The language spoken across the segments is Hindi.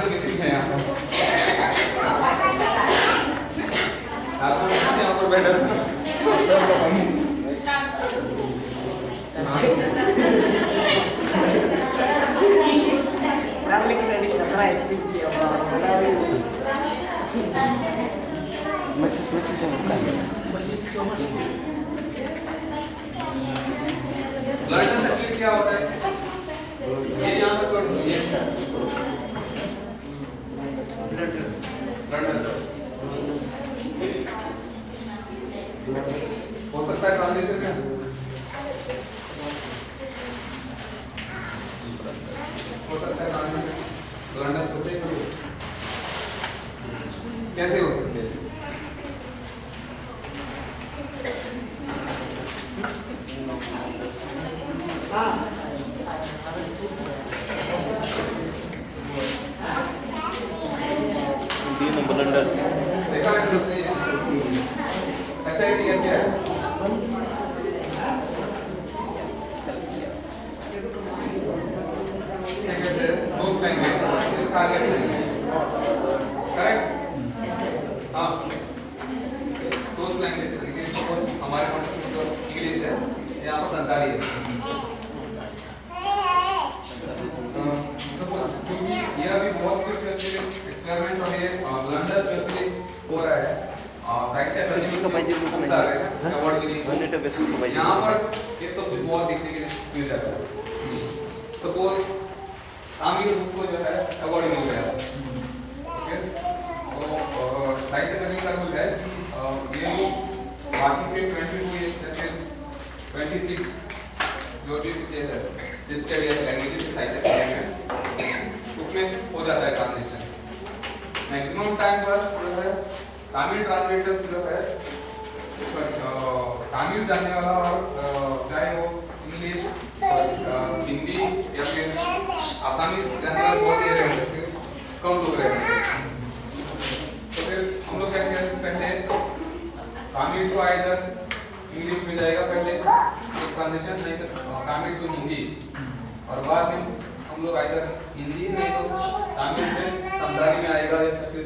मिसिंग है यहाँ पर बैठा ब्लडनेस एक्चुअली क्या होता है? ये यहाँ पर पढ़ लो, ये ब्लडनेस हो सकता है ट्रांसलेशन में, हो सकता है ट्रांसलेशन ब्लडनेस होते हैं कैसे हो सकते हैं? देखा है एसआईटी क्या है? सेकंड है source language, target language, correct? हाँ, सोर्स लैंग्वेज हमारे इंग्लिश है, यहाँ पर संताली है। यह भी बहुत कुछ एक्सपेरिमेंट और ये ब्लंडर्स एक्चुअली हो रहा है साइट का अवार्ड के लिए यहाँ पर ये सब कुछ बहुत देखने के लिए मिल जाता है। सपोज आमिर को जो है अवार्ड मिल गया, ओके, तो साइट का रूल है कि ये लोग बाकी के 22 इयर्स जैसे 26 जो भी लिस्टेड लैंग्वेजेस के साइट है उसमें हो जाता है ट्रांसलेशन। मैक्सिमम टाइम पर जो है तमिल ट्रांसलेटर्स जो है तमिल जानने वाला और चाहे वो इंग्लिश हिंदी या फिर आसामी जानने वाले बहुत ही कम लोग रहते हैं। तो फिर हम लोग क्या कहते हैं, पहले तमिल टू आइदर इंग्लिश में जाएगा पहले ट्रांसलेशन, नहीं तो तमिल टू हिंदी, और बाद में हम लोग आइदर हिंदी नहीं तो तमिल से संताली में आएगा या फिर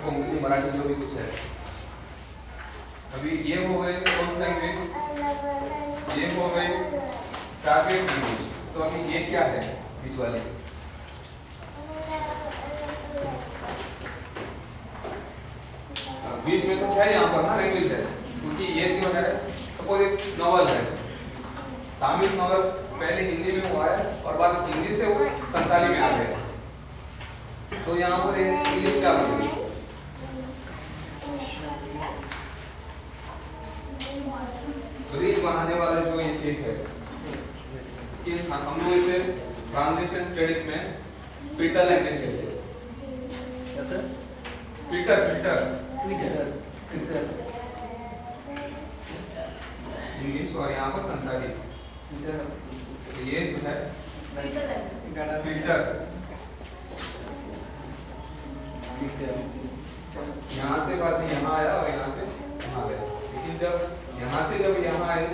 कोंकणी मराठी जो भी कुछ है। अभी ये हो गए फर्स्ट लैंग्वेज, ये हो गए टारगेट लैंग्वेज। तो अभी ये क्या है बीच वाले? बीच में तो है यहाँ पर ना लैंग्वेज है, क्योंकि ये जो है सपोज एक नॉवल है, तमिल नॉवल पहले हिंदी में हुआ है और बाद हिंदी से वो संताली में आ गया, तो यहाँ पर इंग्लिश क्या बनेगी? ब्रिज बनाने वाला जो ये एक है कि हम लोग इसे ट्रांसलेशन स्टडीज में पीटर लैंग्वेज कहते हैं। पीटर इंग्लिश और यहाँ पर संताली, ये जो है पीटर। यहाँ से बात यहाँ आया और यहाँ से यहाँ गया, लेकिन जब यहाँ से जब यहाँ आए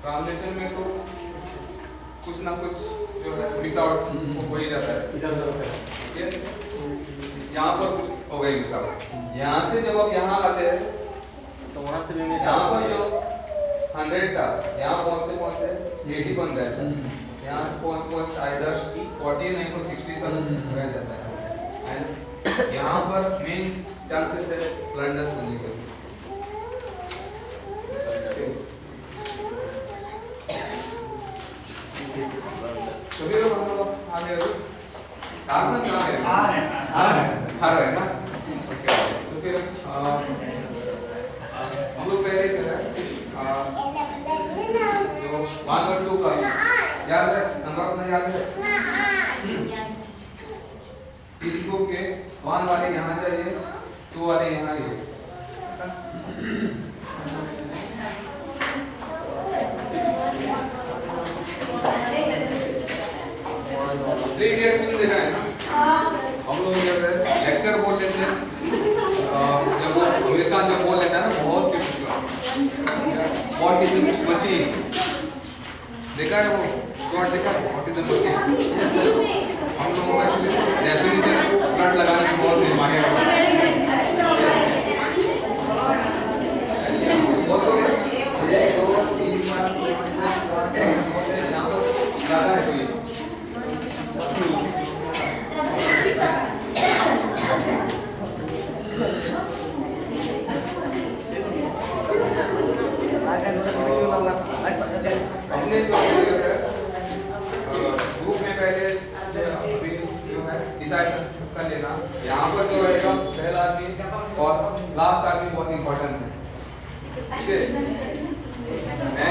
ट्रांसलेशन में तो कुछ ना कुछ जो है मिस आउट हो ही जाता है। ठीक है, यहाँ पर कुछ हो गई मिस आउट। यहाँ से जब आप यहाँ आते हैं तो वहाँ से यहाँ पर जो 100 था यहाँ पहुँचते पहुँचते 80 बन गया था, यहाँ पहुँचते आइदर 40 नहीं तो 60 तक रह जाता है। एंड यहाँ पर मेन चांसेस है ब्लंडर्स होने के। सभी लोग हम लोग आगे टार्जन कहाँ है? आ रहे हैं ना? तो फिर हम लोग पहले जो 1 और 2 का याद है, नंबर अपना याद है? इस ग्रुप के 1 वाले यहाँ जाइए, 2 वाले यहाँ आइए। 3 इडियट्स फिल्म देखा है ना? हम लोग जब लेक्चर बोल लेते हैं, जब अमीर खान जब बोल लेता है ना What is the machine? देखा है वो प्लॉट देखा है व्हाट इज द मशीन हम लोगों का डेफिनेशन प्लॉट लगाने में बहुत माहिर है बहुत लोग एक दो तीन चार यहाँ पर ज़्यादा है कोई अपने ग्रुप में पहले अभी जो है डिसाइड कर लेना यहाँ पर जो रहेगा पहला आदमी और लास्ट आदमी बहुत इंपॉर्टेंट है ठीक है मैं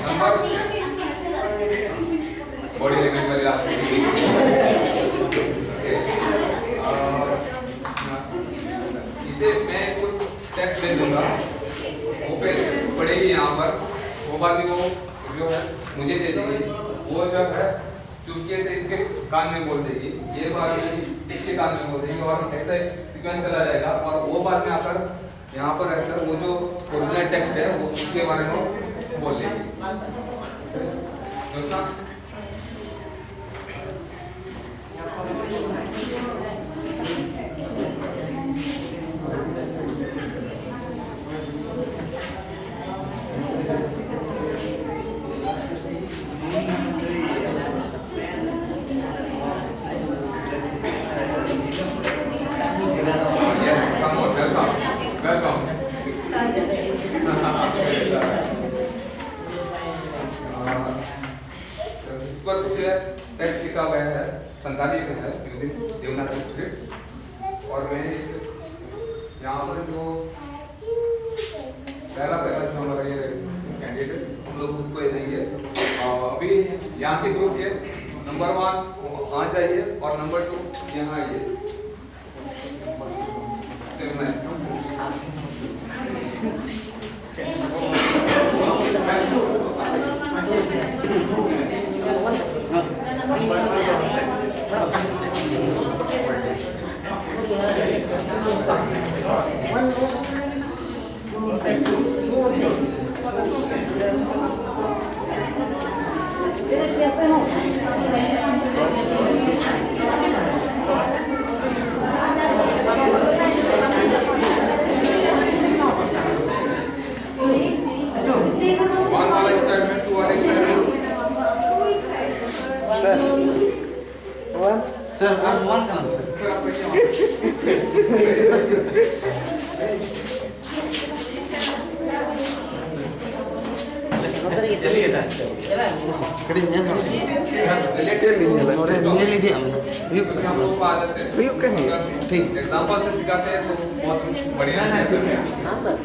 नंबर बॉडी लैंग्वेज वाली लास्ट इसे मैं कुछ टेक्स्ट दे दूंगा वो पे पढ़ेगी यहाँ पर वो बात भी वो जो है मुझे दे देगी वो जब है चुपके से इसके कान में बोल देगी ये बात भी इसके कान में बोल देगी और ऐसा सीक्वेंस चला जाएगा और वो बाद में आकर यहाँ पर रहकर वो जो ओरिजिनल टेक्स्ट है वो उसके बारे में बोल देगी दोस्तों टेक्स्ट लिखा हुआ है संताली में है देवनागरी स्क्रिप्ट और मैं यहाँ पर जो पहला जो हमारा ये कैंडिडेट हम लोग उसको ये देंगे अभी यहाँ के ग्रुप के नंबर 1 आ जाइए और नंबर 2 यहाँ आइए एग्जाम्पल से सिखाते हैं तो बहुत बढ़िया है हाँ सर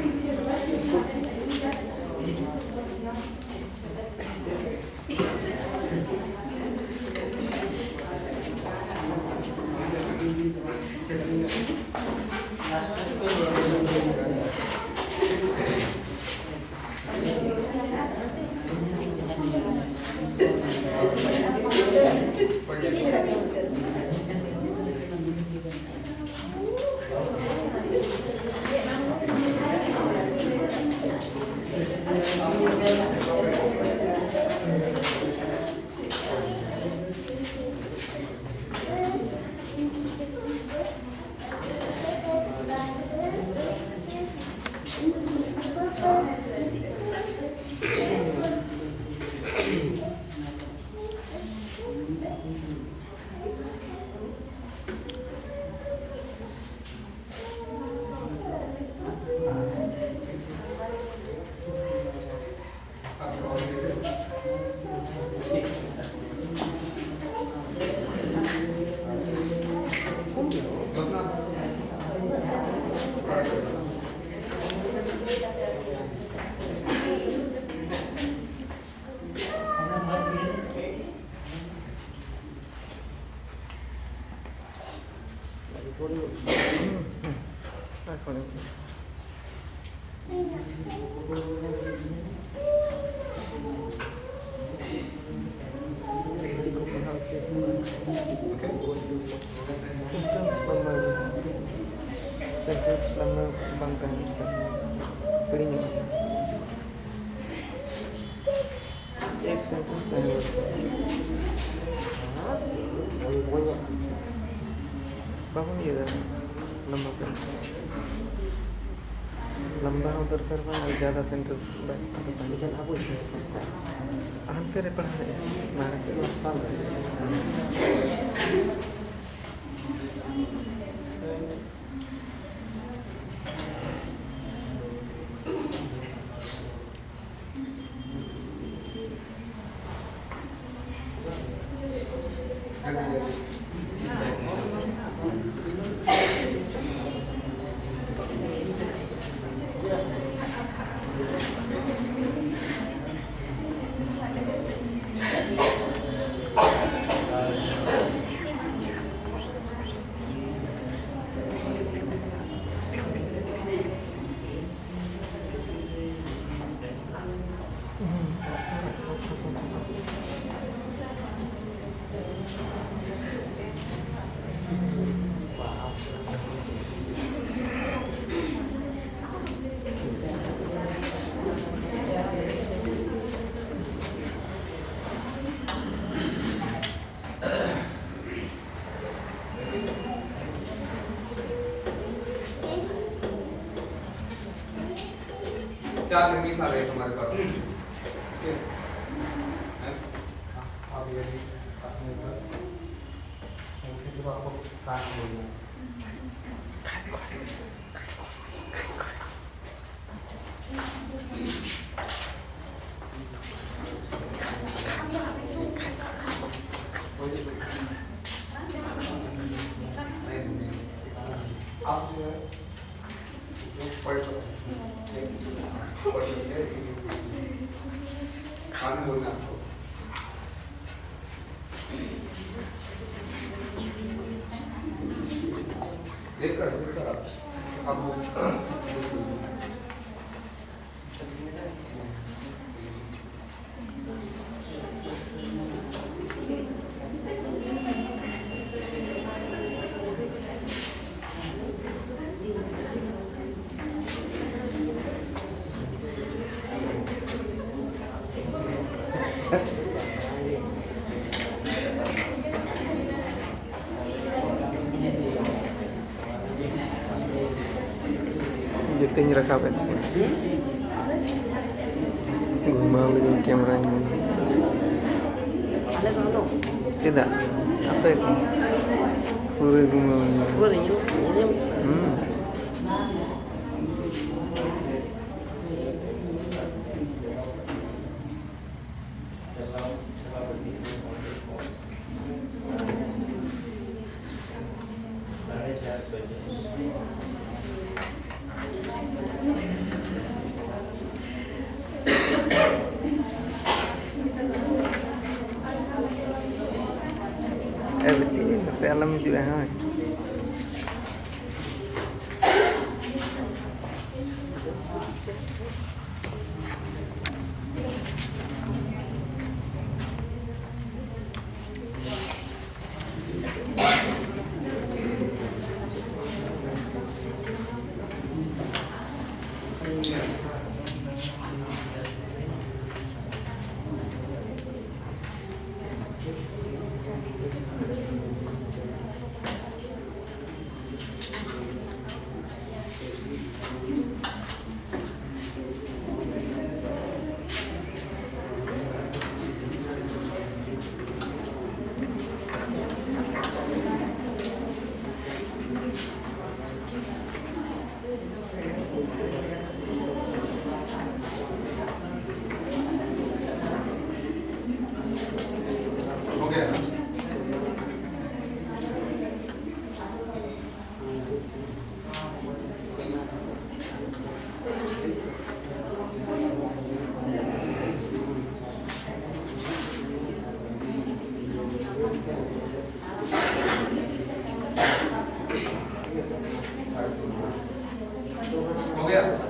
सेंटेंस लम्बा बंद करना पढ़ेंगे एक सेंटेंस नहीं बोलते बाबू ये लंबा सेंटेंस लंबा हो दरकार बा ज़्यादा सेंटेंस अंतर पढ़ा मारे चार रिपीट्स आ रहे हैं हमारे पास ठीक है आप ये भी उसके सिवा आपको काट बोलना आप जो है पढ़ सकते हैं खाना बोलना आपको देख कर आप जितने रखा पे घुमा लेकिन कैमरा में सीधा apa itu पूरे घुमा alam juga ha हो गया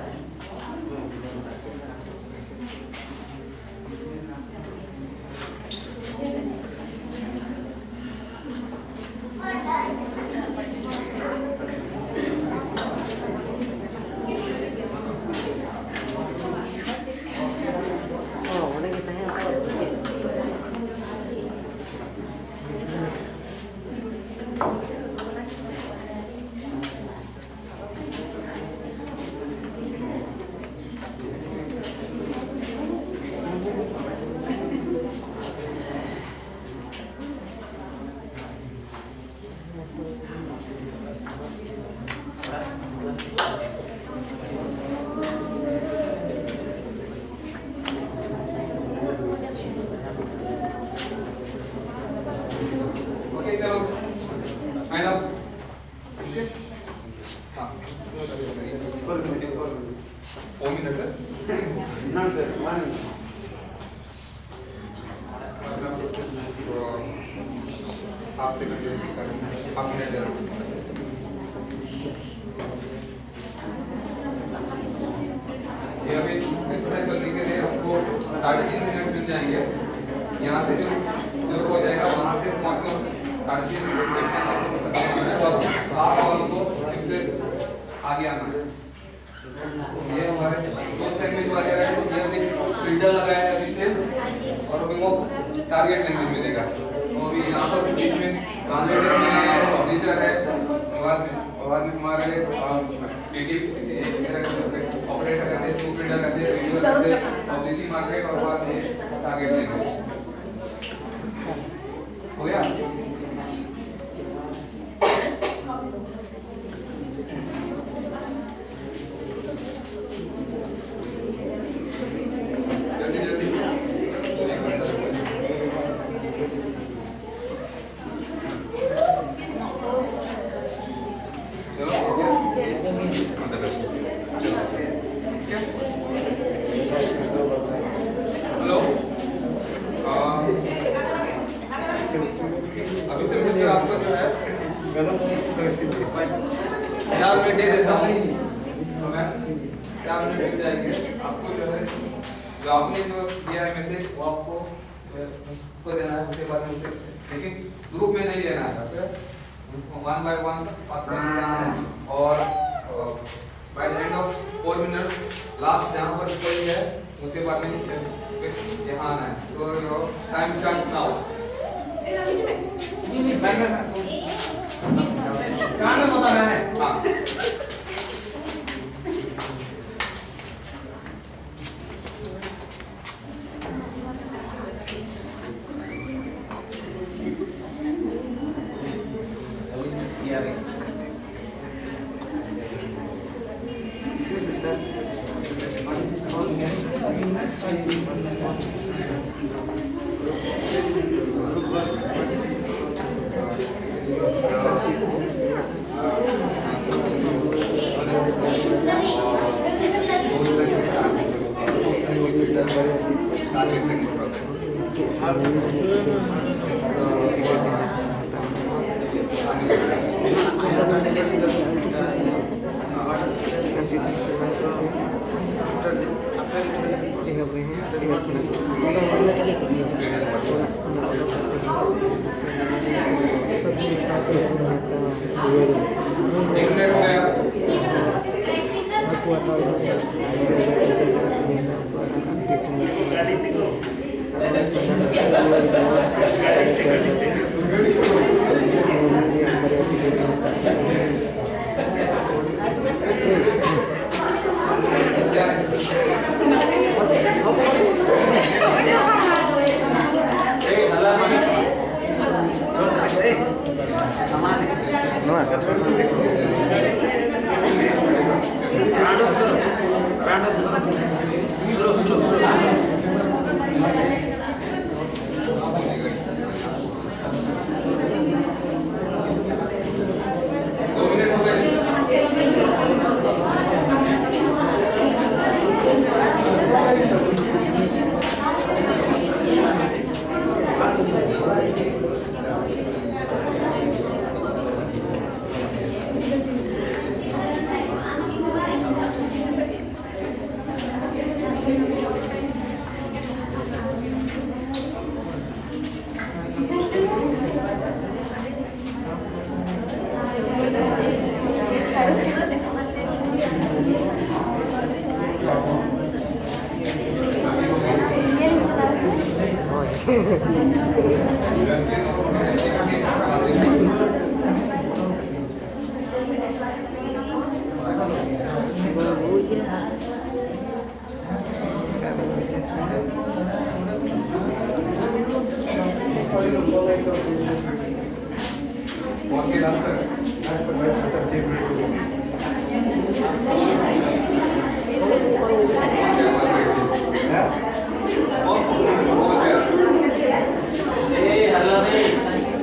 4 minutes No, sir. 1 minute. Half second half minute दे रहा हूँ। ये अभी एक्सरसाइज करने के लिए आपको 3.5 मिनट मिल जाएंगे। यहाँ से जो हो जाएगा वहाँ से आपको 3.5 मिनट से लास्ट वालों को फिर से आगे आना है। ये हमारे दो लैंग्वेज वाले हैं, ये अभी फिल्टर लगाया है अभी से और अभी वो टारगेट लैंग्वेज मिलेगा। तो अभी यहाँ पर बीच में ट्रांसलेटर में पब्लिशर है, बाद में हमारे ऑपरेटर रहते हैं, टू फील्डर रहते हैं, रिव्यूअर रहते हैं, पब्लिशिंग मार्केट और बाद में टारगेट लैंग्वेज हो गया। अभी से मिलकर आपको जो है 4 मिनट दे देता हूँ, तो मैं 4 मिनट मिल जाएंगे आपको जो है। जो आपने जो दिया है मैसेज वो आपको उसको देना है, उसके बाद में उसे लेकिन ग्रुप में नहीं देना है, 1 by 1 पास करना है। और by the end of 4 minute last जहाँ पर कोई है उसके बाद में यहाँ आना है। तो टाइम स्टार्ट नाउ। कहाँ में बताना है? हाँ।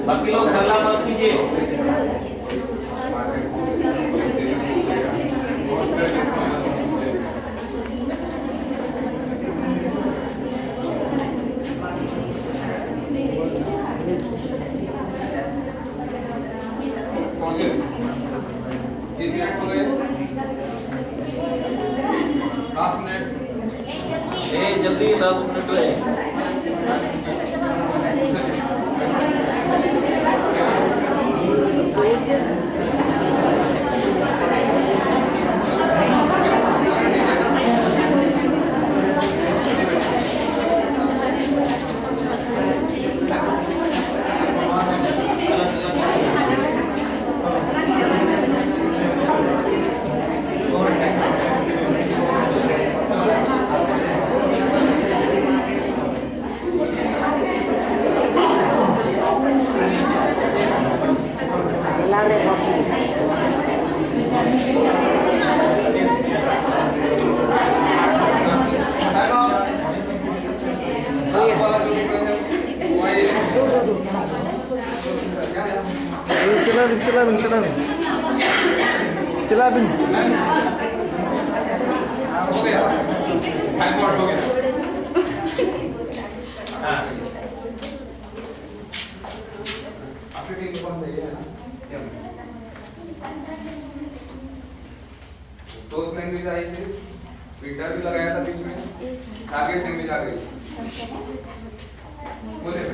बाकी लोग हल्ला मत कीजिए। जल्दी लास्ट मिनट रे चला बिन हो गया टाइम आउट हो गया आपकी टीम कौन सही है ना सोर्स लैंग्वेज आई थी ट्विटर भी लगाया था बीच में टारगेट लैंग्वेज आ गई बोले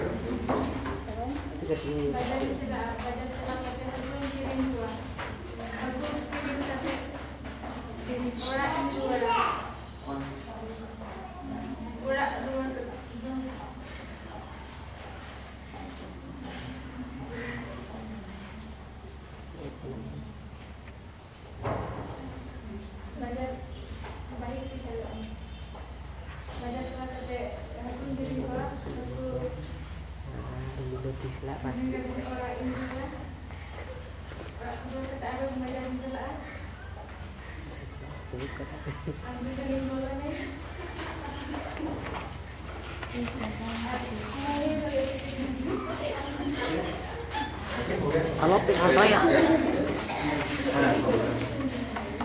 Kalau tengah tanya,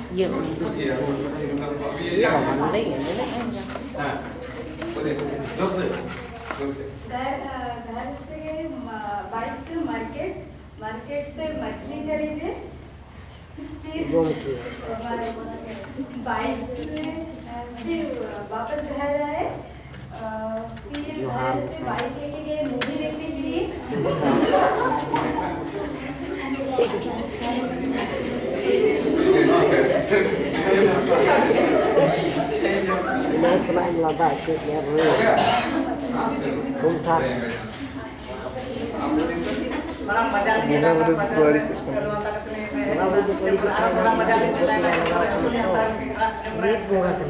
iya, iya, mana lagi? घर से बाइक से मार्केट से मछली खरीदे फिर बाइक से फिर वापस घर आए फिर घर से बाइक लेके गए मूवी देखने के लिए Ini pernah melabak ke dia Kumtar. बड़ा मजा नहीं आता बड़ा मजा नहीं चलेगा Duit murah kan.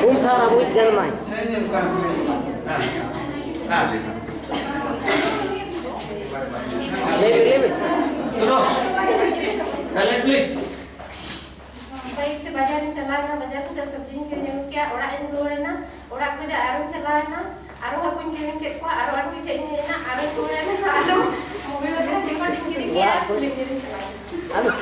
Kumtar abu jangan main. Lebih. सुनो साइलेंटली बाइक ते बाजार में चला ना बाजार तो सब्जी के लिए क्या ओड़ा इन लोड़े ना ओड़ा को जा आरो चला ना आरो हकुन के को आरो आरो के इन ना आरो को ना आरो मूवी वगैरह देखा दिन के लिए फिल्म चला Aduh.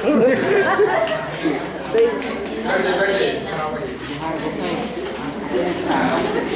बैठ जा